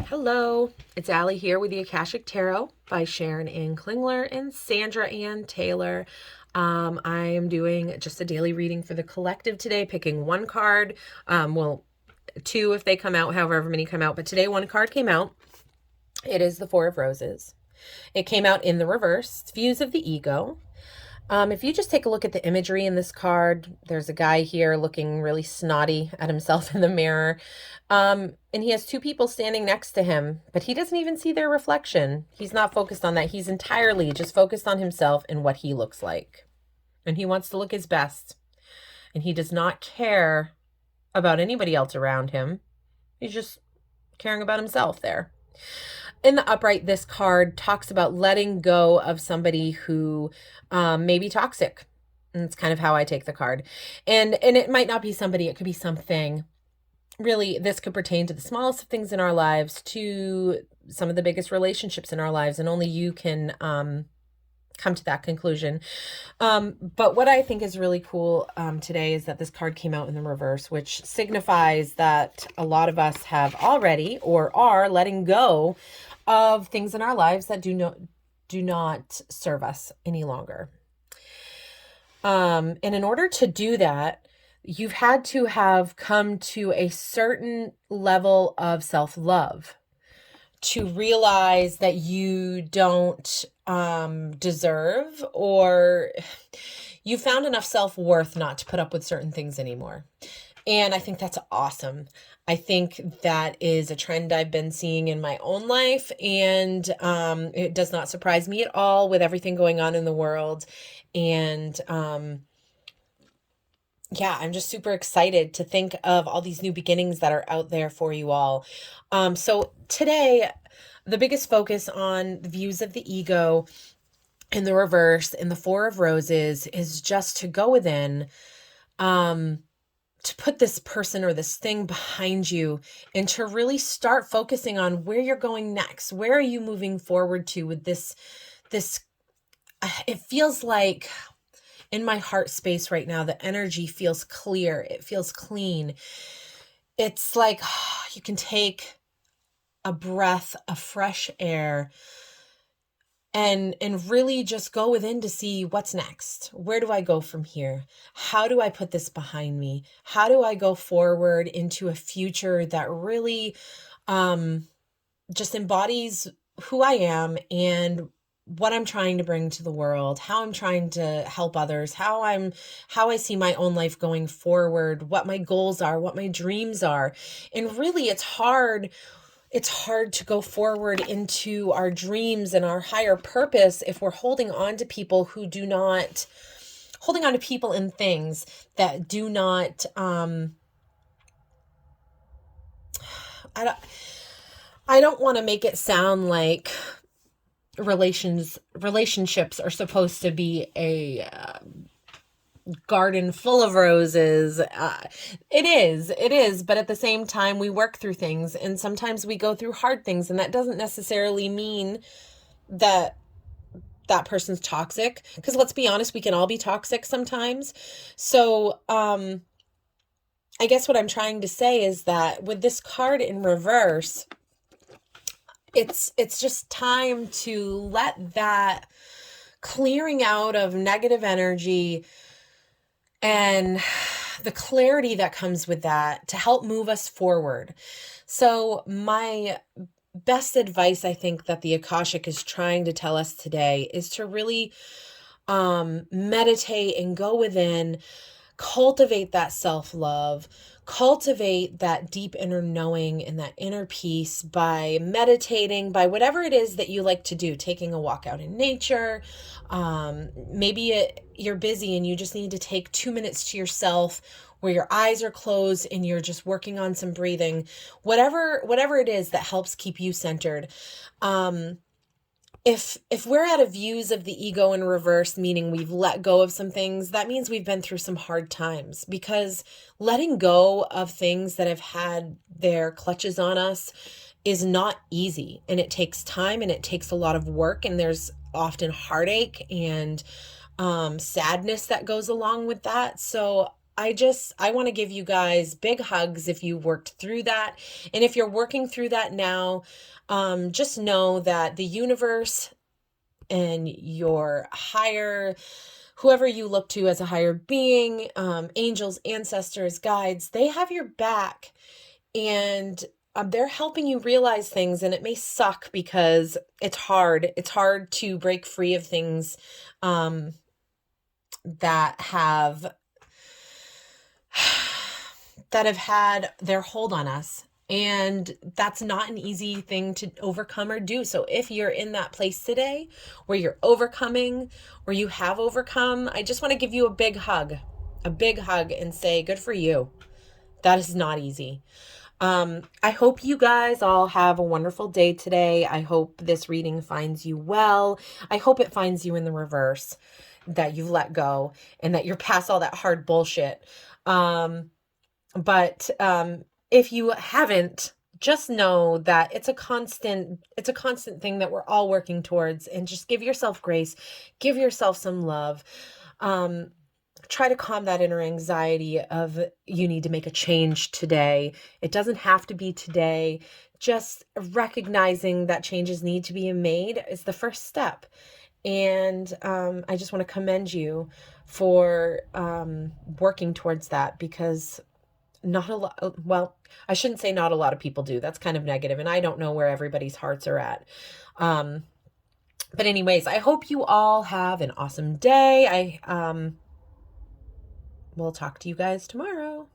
Hello, it's Allie here with the Akashic Tarot by Sharon and Klingler and Sandra and Taylor. I am doing just a daily reading for the collective today, picking one card. Two if they come out, however many come out. But today one card came out. It is the Four of Roses. It came out in the reverse, Views of the Ego. If you just take a look at the imagery in this card, there's a guy here looking really snotty at himself in the mirror. And he has two people standing next to him, but he doesn't even see their reflection. He's not focused on that. He's entirely just focused on himself and what he looks like. And he wants to look his best. And he does not care about anybody else around him. He's just caring about himself there. In the upright, this card talks about letting go of somebody who may be toxic. And it's kind of how I take the card. And it might not be somebody, it could be something. Really, this could pertain to the smallest of things in our lives, to some of the biggest relationships in our lives, and only you can come to that conclusion. But what I think is really cool today is that this card came out in the reverse, which signifies that a lot of us have already or are letting go of things in our lives that do not serve us any longer. And in order to do that, you've had to have come to a certain level of self-love to realize that you don't deserve, or you found enough self-worth not to put up with certain things anymore. And I think that's awesome. I think that is a trend I've been seeing in my own life, and it does not surprise me at all with everything going on in the world. And yeah, I'm just super excited to think of all these new beginnings that are out there for you all. So today, the biggest focus on the views of the ego in the reverse in the Four of Roses is just to go within, to put this person or this thing behind you, and to really start focusing on where you're going next. Where are you moving forward to with this, it feels like in my heart space right now, the energy feels clear. It feels clean. It's like you can take a breath of fresh air and really just go within to see what's next. Where do I go from here? How do I put this behind me? How do I go forward into a future that really just embodies who I am and what I'm trying to bring to the world, how I'm trying to help others, how I see my own life going forward, what my goals are, what my dreams are. And really it's hard to go forward into our dreams and our higher purpose if we're holding on to people who do not, holding on to people and things that do not, I don't want to make it sound like relationships are supposed to be a garden full of roses. It is, but at the same time, we work through things, and sometimes we go through hard things, and that doesn't necessarily mean that that person's toxic, because let's be honest, we can all be toxic sometimes. So I guess what I'm trying to say is that with this card in reverse, it's just time to let that clearing out of negative energy and the clarity that comes with that to help move us forward. So my best advice, I think, that the Akashic is trying to tell us today is to really meditate and go within, cultivate that self-love, cultivate that deep inner knowing and that inner peace by meditating, by whatever it is that you like to do, taking a walk out in nature. Maybe you're busy and you just need to take 2 minutes to yourself where your eyes are closed and you're just working on some breathing, whatever it is that helps keep you centered. If we're at a views of the ego in reverse, meaning we've let go of some things, that means we've been through some hard times, because letting go of things that have had their clutches on us is not easy, and it takes time and it takes a lot of work, and there's often heartache and sadness that goes along with that. So I want to give you guys big hugs if you worked through that. And if you're working through that now, just know that the universe and your higher, whoever you look to as a higher being, angels, ancestors, guides, they have your back. And they're helping you realize things, and it may suck because it's hard. It's hard to break free of things that have had their hold on us. And that's not an easy thing to overcome or do. So if you're in that place today where you're overcoming, or you have overcome, I just want to give you a big hug and say, good for you. That is not easy. I hope you guys all have a wonderful day today. I hope this reading finds you well. I hope it finds you in the reverse, that you've let go and that you're past all that hard bullshit. But if you haven't, just know that it's a constant thing that we're all working towards, and just give yourself grace, give yourself some love. Try to calm that inner anxiety of you need to make a change today. It doesn't have to be today. Just recognizing that changes need to be made is the first step. And I just want to commend you for working towards that, because not a lot, well, I shouldn't say not a lot of people do. That's kind of negative, and I don't know where everybody's hearts are at. But anyways, I hope you all have an awesome day. We'll talk to you guys tomorrow.